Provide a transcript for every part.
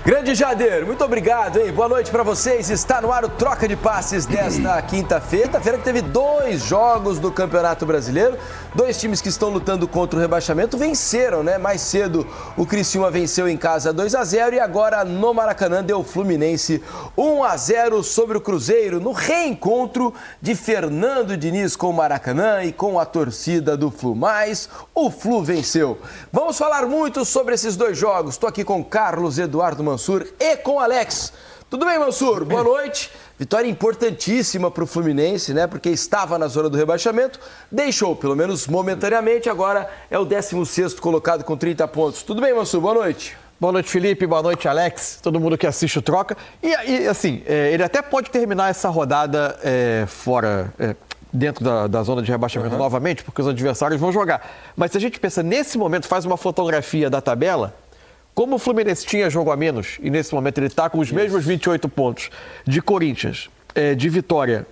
Grande Jader, muito obrigado, hein? Boa noite para vocês. Está no ar o Troca de Passes desta quinta-feira. Quinta-feira que teve 2 jogos do Campeonato Brasileiro. 2 times que estão lutando contra o rebaixamento venceram, né? Mais cedo o Criciúma venceu em casa 2-0 e agora no Maracanã deu o Fluminense 1-0 sobre o Cruzeiro no reencontro de Fernando Diniz com o Maracanã e com a torcida do Flu. Mas o Flu venceu. Vamos falar muito sobre esses 2 jogos. Estou aqui com Carlos Eduardo Mansur e com Alex. Tudo bem, Mansur? Boa noite. Vitória importantíssima para o Fluminense, né? Porque estava na zona do rebaixamento, deixou, pelo menos momentaneamente, agora é o 16º colocado com 30 pontos. Tudo bem, Mansur? Boa noite. Boa noite, Felipe. Boa noite, Alex. Todo mundo que assiste o Troca. E assim, ele até pode terminar essa rodada fora... dentro da zona de rebaixamento novamente, porque os adversários vão jogar. Mas se a gente pensa, nesse momento, faz uma fotografia da tabela, como o Fluminense tinha jogo a menos, e nesse momento ele está com os mesmos 28 pontos de Corinthians, de Vitória,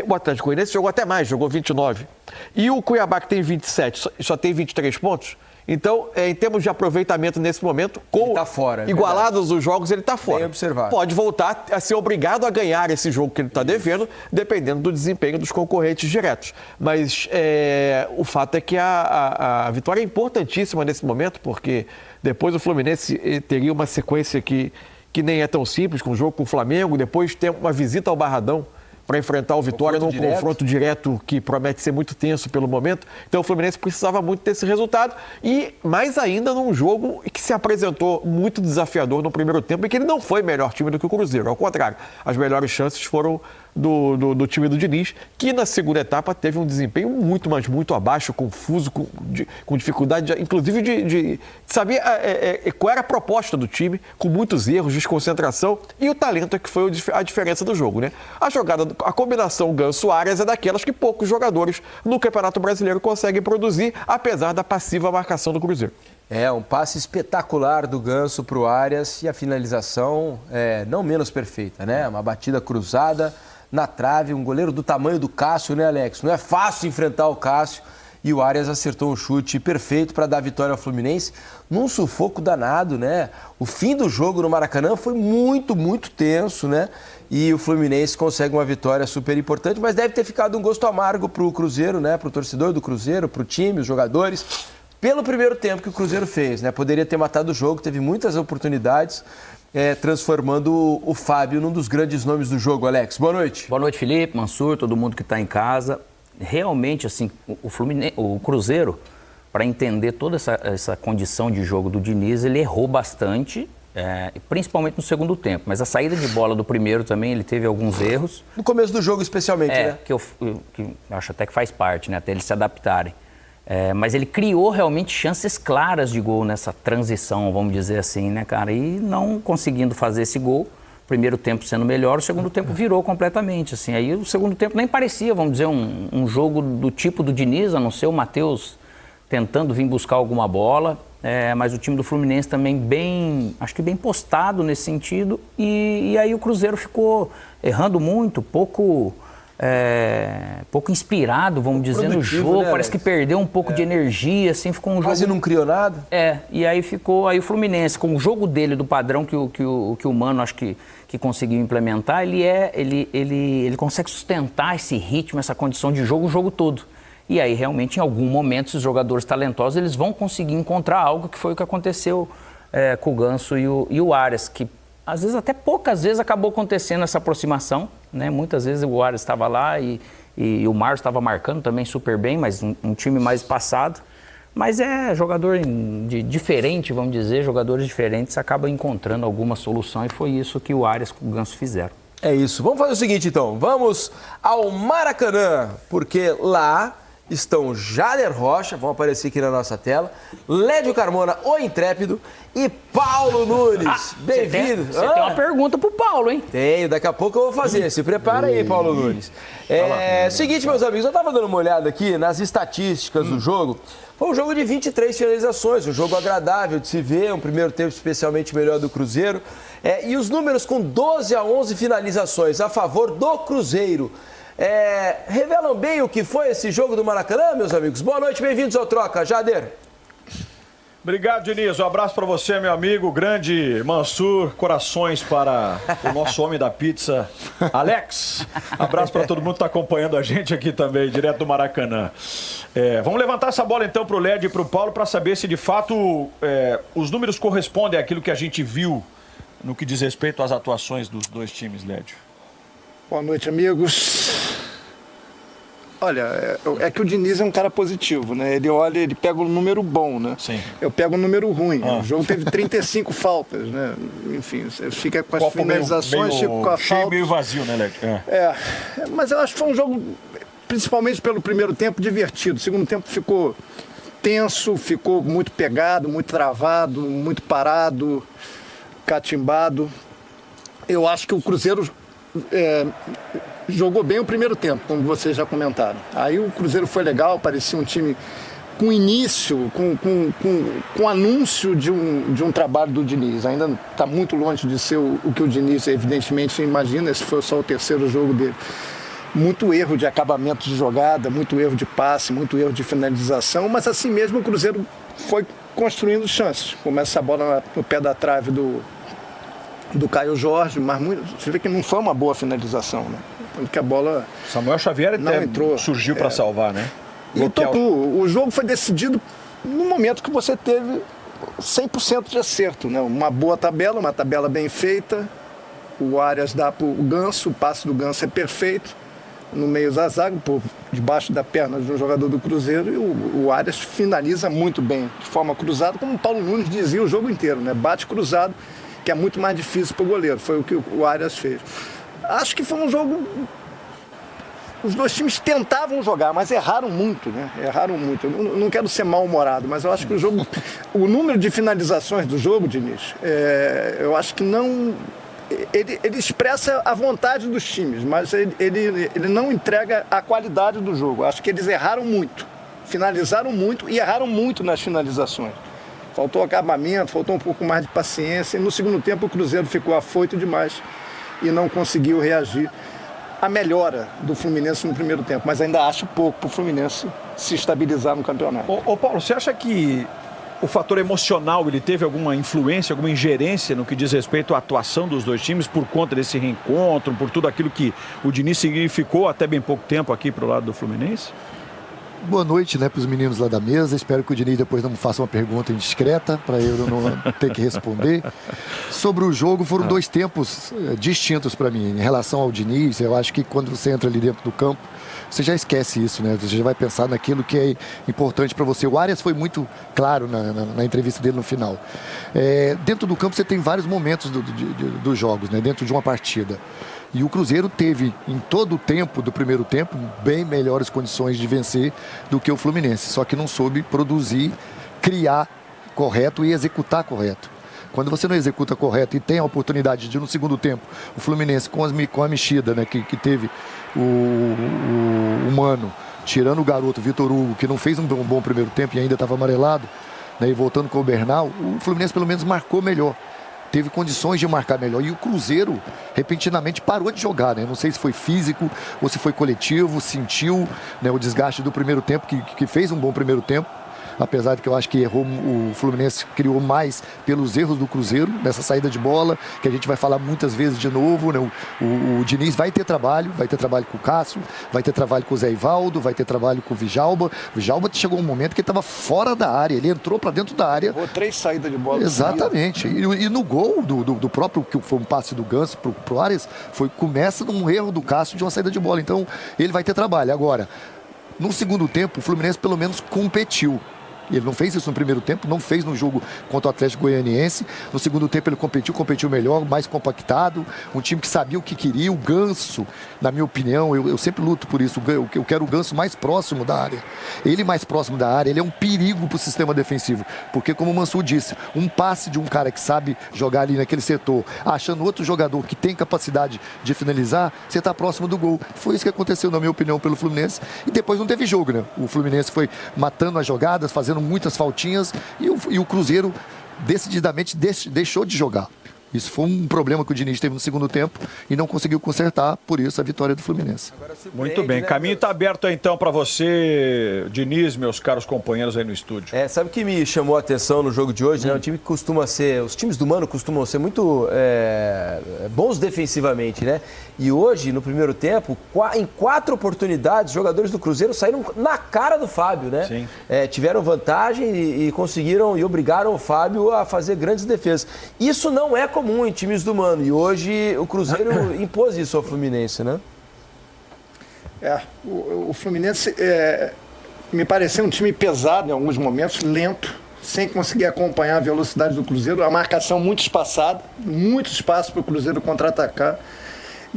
o Atlético Goianiense jogou até mais, jogou 29. E o Cuiabá, que tem 27, só tem 23 pontos. Então, em termos de aproveitamento nesse momento, com tá fora, igualados os jogos, ele está fora. Bem observado. Pode voltar a ser obrigado a ganhar esse jogo que ele está devendo, dependendo do desempenho dos concorrentes diretos. Mas o fato é que a vitória é importantíssima nesse momento, porque depois o Fluminense teria uma sequência que nem é tão simples, com o jogo com o Flamengo, depois tem uma visita ao Barradão, para enfrentar o Vitória num confronto direto que promete ser muito tenso pelo momento. Então o Fluminense precisava muito desse resultado e mais ainda num jogo que se apresentou muito desafiador no primeiro tempo e que ele não foi melhor time do que o Cruzeiro. Ao contrário, as melhores chances foram do time do Diniz, que na segunda etapa teve um desempenho muito, mas muito abaixo, confuso, com dificuldade, inclusive de saber qual era a proposta do time, com muitos erros, desconcentração e o talento é que foi a diferença do jogo, né? A combinação Ganso-Arias é daquelas que poucos jogadores no Campeonato Brasileiro conseguem produzir, apesar da passiva marcação do Cruzeiro. Um passe espetacular do Ganso para o Arias e a finalização não menos perfeita, né? Uma batida cruzada na trave, um goleiro do tamanho do Cássio, né, Alex? Não é fácil enfrentar o Cássio e o Arias acertou um chute perfeito para dar vitória ao Fluminense num sufoco danado, né? O fim do jogo no Maracanã foi muito, muito tenso, né? E o Fluminense consegue uma vitória super importante, mas deve ter ficado um gosto amargo para o Cruzeiro, né? Para o torcedor do Cruzeiro, para o time, os jogadores, pelo primeiro tempo que o Cruzeiro fez, né? Poderia ter matado o jogo, teve muitas oportunidades, transformando o Fábio num dos grandes nomes do jogo. Alex, boa noite. Boa noite, Felipe, Mansur, todo mundo que está em casa. Realmente, assim, o Cruzeiro, para entender toda essa condição de jogo do Diniz, ele errou bastante, principalmente no segundo tempo. Mas a saída de bola do primeiro também, ele teve alguns erros. No começo do jogo, especialmente, né? Que eu acho até que faz parte, né? Até eles se adaptarem. Mas ele criou realmente chances claras de gol nessa transição, vamos dizer assim, né, cara? E não conseguindo fazer esse gol, primeiro tempo sendo melhor, o segundo tempo virou completamente, assim. Aí o segundo tempo nem parecia, vamos dizer, um jogo do tipo do Diniz, a não ser o Matheus tentando vir buscar alguma bola. Mas o time do Fluminense também acho que bem postado nesse sentido. E aí o Cruzeiro ficou errando muito, pouco inspirado, vamos dizer, no jogo, né, parece que perdeu um pouco de energia, assim, ficou um jogo... Quase não criou nada. E aí o Fluminense, com o jogo dele, do padrão que o Mano, acho que conseguiu implementar, ele consegue sustentar esse ritmo, essa condição de jogo, o jogo todo. E aí, realmente, em algum momento, esses jogadores talentosos, eles vão conseguir encontrar algo que foi o que aconteceu com o Ganso e o Arias, que às vezes, até poucas vezes, acabou acontecendo essa aproximação, né? Muitas vezes o Arias estava lá e o Márcio estava marcando também super bem, mas um time mais passado. Mas jogador diferente, vamos dizer, jogadores diferentes acabam encontrando alguma solução e foi isso que o Arias e o Ganso fizeram. É isso. Vamos fazer o seguinte, então. Vamos ao Maracanã, porque lá estão Jader Rocha, vão aparecer aqui na nossa tela, Lédio Carmona, o Intrépido, e Paulo Nunes. Bem-vindo. Você tem uma pergunta pro Paulo, hein? Tenho, daqui a pouco eu vou fazer. Se prepara aí, Paulo Nunes. Seguinte, meus amigos, eu estava dando uma olhada aqui nas estatísticas do jogo. Foi um jogo de 23 finalizações, um jogo agradável de se ver, um primeiro tempo especialmente melhor do Cruzeiro. E os números com 12 a 11 finalizações a favor do Cruzeiro. Revelam bem o que foi esse jogo do Maracanã, meus amigos? Boa noite, bem-vindos ao Troca. Jader. Obrigado, Diniz. Um abraço para você, meu amigo. Grande Mansur. Corações para o nosso homem da pizza, Alex. Abraço para todo mundo que está acompanhando a gente aqui também, direto do Maracanã. Vamos levantar essa bola então para o Led e para o Paulo para saber se de fato os números correspondem àquilo que a gente viu no que diz respeito às atuações dos dois times, Led. Boa noite, amigos. Olha, é que o Diniz é um cara positivo, né? Ele olha, ele pega um número bom, né? Sim. Eu pego um número ruim. O jogo teve 35 faltas, né? Enfim, você fica com as finalizações, fica com a falta. Meio vazio, né, Led? Mas eu acho que foi um jogo, principalmente pelo primeiro tempo, divertido. O segundo tempo ficou tenso, ficou muito pegado, muito travado, muito parado, catimbado. Eu acho que o Cruzeiro jogou bem o primeiro tempo, como vocês já comentaram. Aí o Cruzeiro foi legal, parecia um time com início, com anúncio de um trabalho do Diniz. Ainda está muito longe de ser o que o Diniz, evidentemente, imagina. Esse foi só o terceiro jogo dele. Muito erro de acabamento de jogada, muito erro de passe, muito erro de finalização, mas assim mesmo o Cruzeiro foi construindo chances. Começa a bola no pé da trave do Caio Jorge, mas você vê que não foi uma boa finalização, né? Porque a bola Samuel Xavier não entrou, surgiu para salvar, né? E o jogo foi decidido no momento que você teve 100% de acerto, né? Uma boa tabela, uma tabela bem feita. O Arias dá para o Ganso, o passe do Ganso é perfeito. No meio da zaga, por debaixo da perna de um jogador do Cruzeiro, e o Arias finaliza muito bem, de forma cruzada, como o Paulo Nunes dizia o jogo inteiro, né? Bate cruzado, que é muito mais difícil para o goleiro. Foi o que o Arias fez. Acho que foi um jogo... Os dois times tentavam jogar, mas erraram muito, né? Erraram muito. Eu não quero ser mal-humorado, mas eu acho que o jogo... O número de finalizações do jogo, Diniz, eu acho que não... Ele expressa a vontade dos times, mas ele não entrega a qualidade do jogo. Acho que eles erraram muito. Finalizaram muito e erraram muito nas finalizações. Faltou acabamento, faltou um pouco mais de paciência. E no segundo tempo o Cruzeiro ficou afoito demais e não conseguiu reagir à melhora do Fluminense no primeiro tempo. Mas ainda acho pouco para o Fluminense se estabilizar no campeonato. Ô Paulo, você acha que o fator emocional ele teve alguma influência, alguma ingerência no que diz respeito à atuação dos dois times por conta desse reencontro, por tudo aquilo que o Diniz significou até bem pouco tempo aqui para o lado do Fluminense? Boa noite, né, para os meninos lá da mesa. Espero que o Diniz depois não me faça uma pergunta indiscreta para eu não ter que responder. Sobre o jogo, foram dois tempos distintos para mim. Em relação ao Diniz, eu acho que quando você entra ali dentro do campo, você já esquece isso, né? Você já vai pensar naquilo que é importante para você. O Arias foi muito claro na entrevista dele no final. Dentro do campo você tem vários momentos dos jogos, né? Dentro de uma partida. E o Cruzeiro teve, em todo o tempo do primeiro tempo, bem melhores condições de vencer do que o Fluminense. Só que não soube produzir, criar correto e executar correto. Quando você não executa correto e tem a oportunidade de, no segundo tempo, o Fluminense com a mexida, né, que teve o Mano, tirando o garoto Vitor Hugo, que não fez um bom primeiro tempo e ainda estava amarelado, né, e voltando com o Bernal, o Fluminense pelo menos marcou melhor. Teve condições de marcar melhor. E o Cruzeiro, repentinamente, parou de jogar, né? Não sei se foi físico ou se foi coletivo, sentiu, né, o desgaste do primeiro tempo, que fez um bom primeiro tempo. Apesar de que eu acho que errou, o Fluminense criou mais pelos erros do Cruzeiro, nessa saída de bola, que a gente vai falar muitas vezes de novo, né? O Diniz vai ter trabalho com o Cássio, vai ter trabalho com o Zé Ivaldo, vai ter trabalho com o Vijalba. O Vijalba chegou um momento que ele estava fora da área, ele entrou para dentro da área. Errou 3 saídas de bola. Exatamente. E no gol do próprio, que foi um passe do Ganso pro Arias, começa num erro do Cássio de uma saída de bola. Então, ele vai ter trabalho. Agora, no segundo tempo, o Fluminense pelo menos competiu. Ele não fez isso no primeiro tempo, não fez no jogo contra o Atlético Goianiense. No segundo tempo ele competiu melhor, mais compactado. Um time que sabia o que queria. O Ganso, na minha opinião, eu sempre luto por isso. Eu quero o Ganso mais próximo da área. Ele mais próximo da área, ele é um perigo para o sistema defensivo. Porque, como o Mansur disse, um passe de um cara que sabe jogar ali naquele setor, achando outro jogador que tem capacidade de finalizar, você está próximo do gol. Foi isso que aconteceu, na minha opinião, pelo Fluminense. E depois não teve jogo, né? O Fluminense foi matando as jogadas, fazendo muitas faltinhas, e o Cruzeiro decididamente deixou de jogar. Isso foi um problema que o Diniz teve no segundo tempo e não conseguiu consertar, por isso a vitória do Fluminense. Muito bem, né, caminho está aberto então para você, Diniz, meus caros companheiros aí no estúdio. Sabe o que me chamou a atenção no jogo de hoje, né? Um time que costuma ser, os times do Mano costumam ser muito bons defensivamente, né? E hoje, no primeiro tempo, em 4 oportunidades, os jogadores do Cruzeiro saíram na cara do Fábio, né? Sim. Tiveram vantagem e conseguiram e obrigaram o Fábio a fazer grandes defesas. Isso não é comum em times do Mano e hoje o Cruzeiro impôs isso ao Fluminense, né? O Fluminense me pareceu um time pesado em alguns momentos, lento, sem conseguir acompanhar a velocidade do Cruzeiro, a marcação muito espaçada, muito espaço para o Cruzeiro contra-atacar.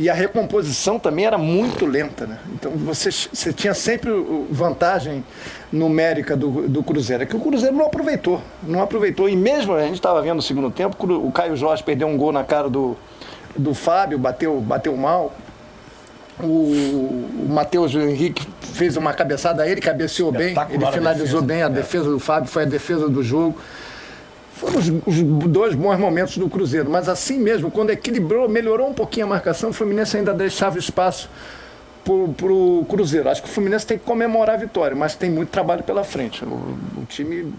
E a recomposição também era muito lenta, né? Então você tinha sempre vantagem numérica do Cruzeiro. É que o Cruzeiro não aproveitou. E mesmo a gente estava vendo no segundo tempo, o Caio Jorge perdeu um gol na cara do Fábio, bateu mal. O Matheus Henrique fez uma cabeçada a ele, cabeceou bem, ele finalizou bem, a defesa do Fábio foi a defesa do jogo. Foram os 2 bons momentos do Cruzeiro, mas assim mesmo, quando equilibrou, melhorou um pouquinho a marcação, o Fluminense ainda deixava espaço para o Cruzeiro. Acho que o Fluminense tem que comemorar a vitória, mas tem muito trabalho pela frente. O time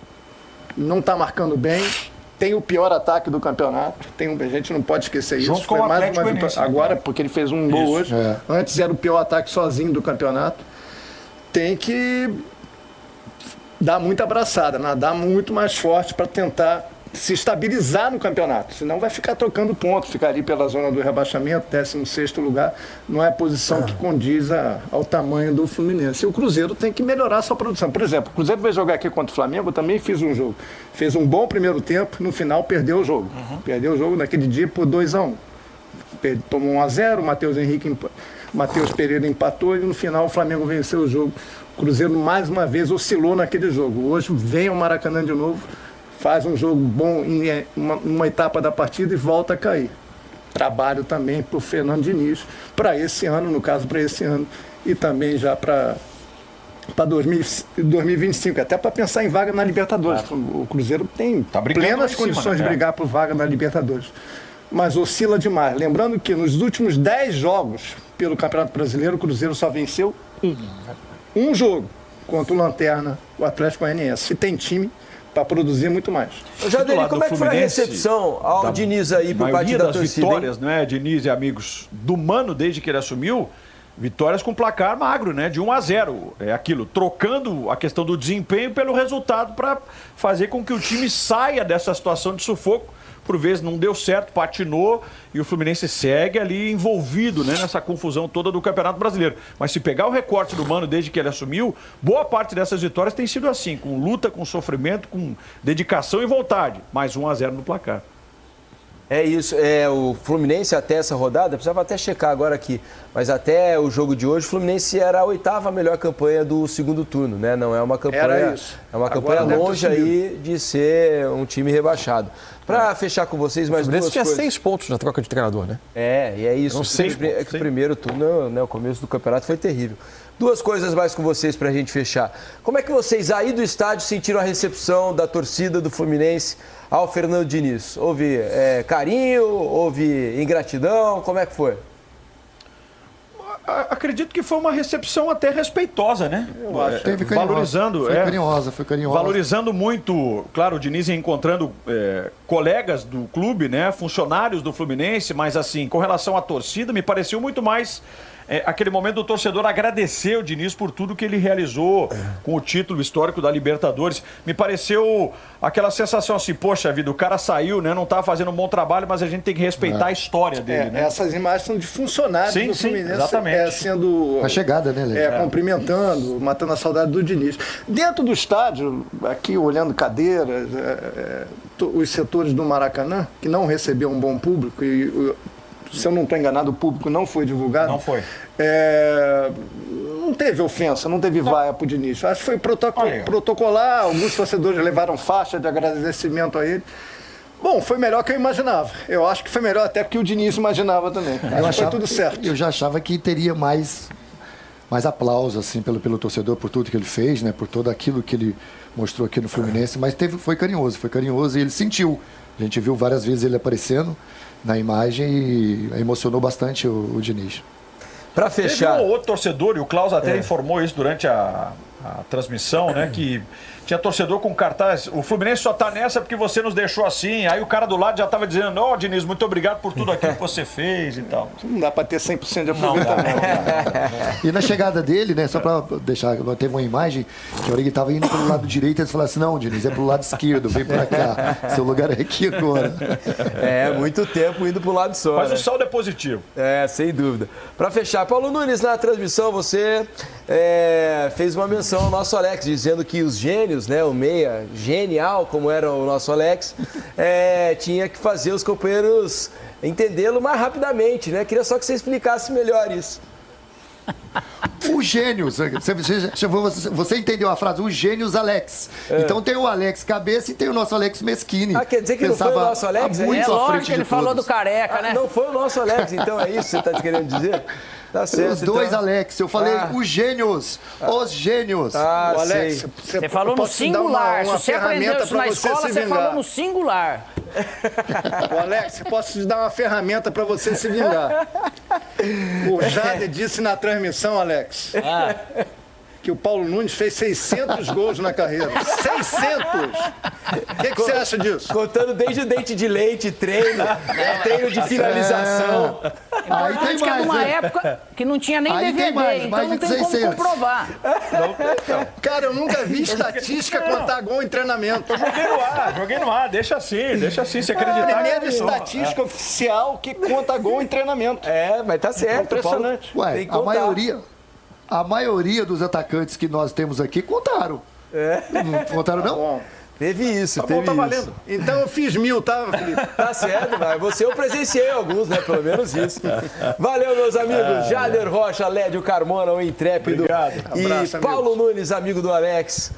não está marcando bem, tem o pior ataque do campeonato, a gente não pode esquecer isso. Junto com o Atlético Goianiense. Agora, porque ele fez um gol hoje, antes era o pior ataque sozinho do campeonato. Tem que dar muita abraçada, nadar muito mais forte para tentar se estabilizar no campeonato. Senão vai ficar trocando ponto, ficar ali pela zona do rebaixamento, 16º lugar, não é a posição que condiz ao tamanho do Fluminense. E o Cruzeiro tem que melhorar a sua produção. Por exemplo, o Cruzeiro vai jogar aqui contra o Flamengo, eu também fiz um jogo. Fez um bom primeiro tempo, no final perdeu o jogo. Perdeu o jogo naquele dia por 2-1. Tomou 1-0, Matheus Pereira empatou e no final o Flamengo venceu o jogo. O Cruzeiro mais uma vez oscilou naquele jogo. Hoje vem ao Maracanã de novo, faz um jogo bom em uma etapa da partida e volta a cair. Trabalho também para o Fernando Diniz, para esse ano, no caso para esse ano, e também já para 2025, até para pensar em vaga na Libertadores. O Cruzeiro tem plenas condições de brigar por vaga na Libertadores, mas oscila demais. Lembrando que nos últimos 10 jogos pelo Campeonato Brasileiro, o Cruzeiro só venceu um jogo contra o Lanterna, o Atlético Goianiense. E tem time para produzir muito mais. Jadeli, como é que foi a recepção ao Diniz aí por parte da torcida? Vitórias, né, Diniz e amigos, do Mano desde que ele assumiu, vitórias com placar magro, né, de 1-0. É aquilo, trocando a questão do desempenho pelo resultado para fazer com que o time saia dessa situação de sufoco. Por vezes não deu certo, patinou e o Fluminense segue ali envolvido, né, nessa confusão toda do Campeonato Brasileiro. Mas se pegar o recorte do Mano desde que ele assumiu, boa parte dessas vitórias tem sido assim, com luta, com sofrimento, com dedicação e vontade. Mais 1-0 no placar. É isso, o Fluminense até essa rodada, precisava até checar agora aqui, mas até o jogo de hoje, o Fluminense era a 8ª melhor campanha do segundo turno, né? Não é uma campanha, é uma campanha longe aí de ser um time rebaixado. Para fechar com vocês mais duas coisas. O Fluminense tinha 6 pontos na troca de treinador, né? E é isso. É que o primeiro turno, né, o começo do campeonato foi terrível. Duas coisas mais com vocês para a gente fechar. Como é que vocês aí do estádio sentiram a recepção da torcida do Fluminense ao Fernando Diniz? Houve carinho, houve ingratidão, como é que foi? Acredito que foi uma recepção até respeitosa, né? Eu acho. Teve valorizando, foi carinhosa. Valorizando muito, claro, o Diniz encontrando colegas do clube, né? Funcionários do Fluminense, mas assim, com relação à torcida, me pareceu muito mais aquele momento do torcedor agradecer o Diniz por tudo que ele realizou com o título histórico da Libertadores. Me pareceu aquela sensação assim, poxa vida, o cara saiu, né? Não estava fazendo um bom trabalho, mas a gente tem que respeitar a história dele, né? Essas imagens são de funcionários do Fluminense, exatamente. Sendo a chegada, né, Léo? cumprimentando, matando a saudade do Diniz. Dentro do estádio, aqui olhando cadeiras, os setores do Maracanã, que não recebeu um bom público, e se eu não estou enganado, o público não foi divulgado. Não foi. Não teve ofensa, não teve vaia para o Diniz. Acho que foi protocolar, alguns torcedores levaram faixa de agradecimento a ele. Bom, foi melhor que eu imaginava. Eu acho que foi melhor até que o Diniz imaginava também. Acho que foi tudo certo. Eu já achava que teria mais aplauso assim, pelo torcedor, por tudo que ele fez, né, por tudo aquilo que ele mostrou aqui no Fluminense, mas foi carinhoso e ele sentiu. A gente viu várias vezes ele aparecendo na imagem e emocionou bastante o Diniz. Para Teve fechar... um outro torcedor, e o Klaus até informou isso durante a transmissão, né? Que tinha torcedor com cartaz. O Fluminense só tá nessa porque você nos deixou assim. Aí o cara do lado já tava dizendo: ó, Diniz, muito obrigado por tudo aquilo que você fez e tal. Não dá para ter 100% de aproveitamento. E na chegada dele, né, só para deixar, teve uma imagem que ele estava indo pelo lado direito e ele falou assim: não, Diniz, é pro lado esquerdo, vem para cá, seu lugar é aqui agora. muito tempo indo pro lado só. Mas né? o saldo é positivo. Sem dúvida. Para fechar, Paulo Nunes, na transmissão você fez uma menção ao nosso Alex, dizendo que os gênios, né, o meia genial, como era o nosso Alex, tinha que fazer os companheiros entendê-lo mais rapidamente, né? Queria só que você explicasse melhor isso. Os gênios, você entendeu a frase, os gênios Alex. Então tem o Alex Cabeça e tem o nosso Alex Meschini. Quer dizer que não foi o nosso Alex? Muito à lógico frente que ele de falou todos. do Careca, né? Não foi o nosso Alex, então é isso que você está querendo dizer? Tá certo. Os dois então. Alex, eu falei os gênios, os gênios. O Alex, sei. Você falou no singular. Se você aprendeu isso na escola, você falou no singular. O Alex, posso te dar uma ferramenta para você se vingar. O Jade disse na transmissão, Alex, que o Paulo Nunes fez 600 gols na carreira. 600! O que você acha disso? Contando desde o dente de leite, treino de finalização. Aí tem Antes que é mais, numa né? época que não tinha nem Aí tem DVD, mais, então mais não de tem como 600. comprovar. Cara, eu nunca vi estatística contar gol em treinamento. Joguei no ar, deixa assim, se acreditar. Primeira que- estatística oficial que conta gol em treinamento. Mas tá certo. Impressionante. Paulo, Ué, tem que a contar. maioria dos atacantes que nós temos aqui contaram. Não contaram, não? Bom, Teve isso, Tá teve bom, tá isso. valendo. então eu fiz 1000, tá, Felipe? Tá certo, mas você eu presenciei alguns, né? Pelo menos isso. Valeu, meus amigos. Jader Rocha, Lédio Carmona, o intrépido. Obrigado. E Abraço, Paulo Nunes, amigo do Alex.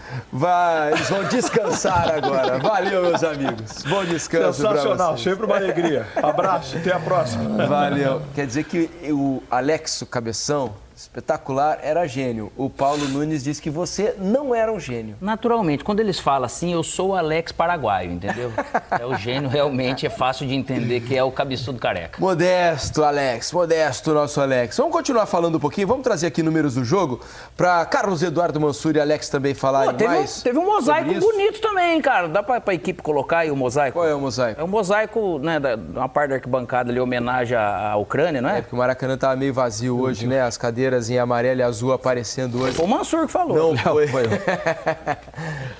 Eles vão descansar agora. Valeu, meus amigos. Bom descanso pra Sensacional, vocês. sempre uma alegria. Abraço, até a próxima. Valeu. Quer dizer que o Alex, o cabeção, espetacular, era gênio. O Paulo Nunes disse que você não era um gênio. Naturalmente, quando eles falam assim, eu sou o Alex paraguaio, entendeu? É o gênio, realmente é fácil de entender que é o cabeçudo careca. Modesto, Alex. Modesto, nosso Alex. Vamos continuar falando um pouquinho. Vamos trazer aqui números do jogo para Carlos Eduardo Mansur e Alex também falarem mais. Teve um mosaico sobre isso. bonito também, cara. Dá pra equipe colocar aí o mosaico? Qual é o mosaico? É um mosaico, né, uma parte da arquibancada ali, homenagem à Ucrânia, não é? Porque o Maracanã tava meio vazio hoje, né? As cadeiras em amarelo e azul aparecendo hoje. Foi o Mansur que falou. Não foi.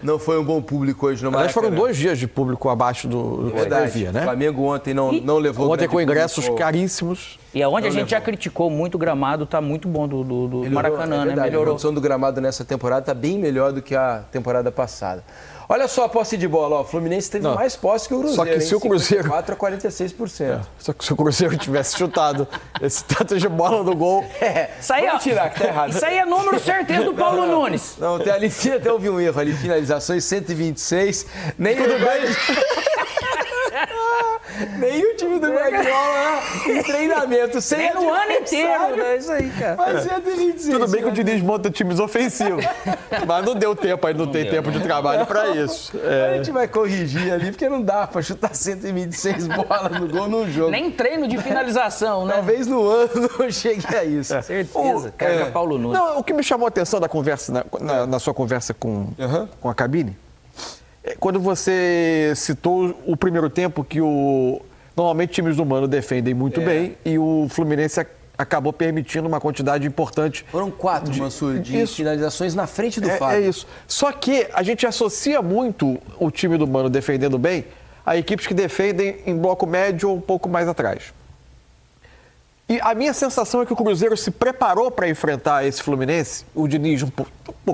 Não foi um bom público hoje no Aliás, Maracanã. foram 2 dias de público abaixo do que Verdade. devia, né? O Flamengo ontem não levou Ontem grande com ingressos público. caríssimos. E aonde a Não gente já levou. criticou muito o gramado, tá muito bom do Maracanã, é né? verdade. A Melhorou. condição do gramado nessa temporada está bem melhor do que a temporada passada. Olha só a posse de bola, ó. O Fluminense teve Não. mais posse que o Cruzeiro. Só que se o Cruzeiro- 4 a 46%. Só que se o Cruzeiro tivesse chutado esse tanto de bola no gol, Isso aí, Vamos tirar, que tá errado. Isso aí é número certeza do Paulo Nunes. Não, até houve um erro ali. Finalizações 126. Nem o Nem o time do Guardiola em treinamento. Sem Nem no ano inteiro. adversário. É isso aí, cara. Mas 126. tudo bem que o Diniz monta times ofensivos. Mas não deu tempo, aí não tem deu, tempo de trabalho para isso. A gente vai corrigir ali, porque não dá pra chutar 126 bolas no gol num jogo. Nem treino de finalização, né? Talvez no ano não chegue a isso. Certeza. Cara, Paulo Nunes. Não, o que me chamou a atenção da conversa, na sua conversa com a cabine, é quando você citou o primeiro tempo que normalmente times do Mano defendem muito bem e o Fluminense acabou permitindo uma quantidade importante. Foram 4, Mansur, de Isso. finalizações na frente do É Fábio. isso. Só que a gente associa muito o time do Mano defendendo bem a equipes que defendem em bloco médio ou um pouco mais atrás. E a minha sensação é que o Cruzeiro se preparou para enfrentar esse Fluminense, o Diniz um pouco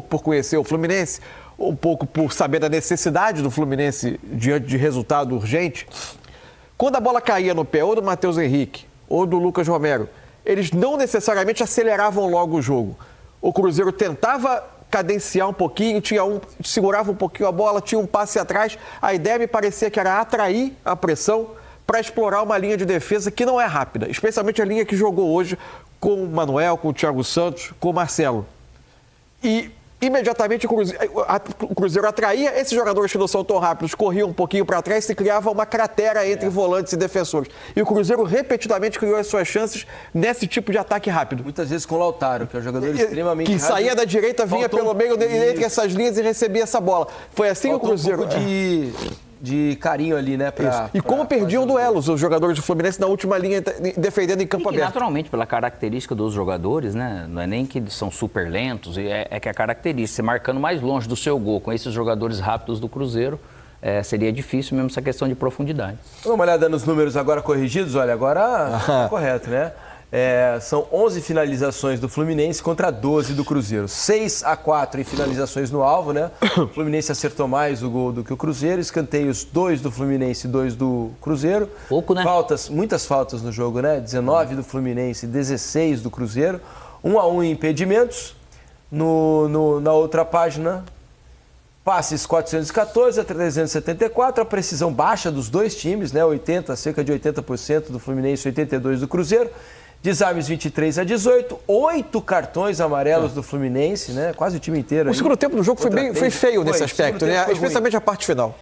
por conhecer o Fluminense, um pouco por saber da necessidade do Fluminense diante de resultado urgente. Quando a bola caía no pé ou do Matheus Henrique ou do Lucas Romero, eles não necessariamente aceleravam logo o jogo. O Cruzeiro tentava cadenciar um pouquinho, segurava um pouquinho a bola, tinha um passe atrás. A ideia me parecia que era atrair a pressão para explorar uma linha de defesa que não é rápida, especialmente a linha que jogou hoje com o Manuel, com o Thiago Santos, com o Marcelo. E imediatamente o Cruzeiro atraía, esses jogadores que não são tão rápidos corriam um pouquinho para trás e se criava uma cratera entre volantes e defensores. E o Cruzeiro repetidamente criou as suas chances nesse tipo de ataque rápido. Muitas vezes com o Lautaro, que é um jogador extremamente Que rápido. saía da direita, vinha Faltou pelo meio entre essas linhas e recebia essa bola. Foi assim que o Cruzeiro... Um pouco de carinho ali, né? E como perdiam duelos os jogadores do Fluminense na última linha, defendendo em campo E aberto. naturalmente, pela característica dos jogadores, né? Não é nem que eles são super lentos, é que a característica, você marcando mais longe do seu gol com esses jogadores rápidos do Cruzeiro, seria difícil mesmo essa questão de profundidade. Dá uma olhada nos números agora corrigidos, olha, agora tá correto, né? São 11 finalizações do Fluminense contra 12 do Cruzeiro. 6-4 em finalizações no alvo, né? O Fluminense acertou mais o gol do que o Cruzeiro. Escanteios 2 do Fluminense e 2 do Cruzeiro. Pouco, né? Muitas faltas no jogo, né? 19 do Fluminense, 16 do Cruzeiro. 1-1 em impedimentos. Na outra página, passes 414 a 374, a precisão baixa dos dois times, né? Cerca de 80% do Fluminense, 82% do Cruzeiro. Desarmes 23 a 18, 8 cartões amarelos do Fluminense, né? Quase o time inteiro. O segundo tempo do jogo foi feio nesse aspecto, né? Especialmente a parte final.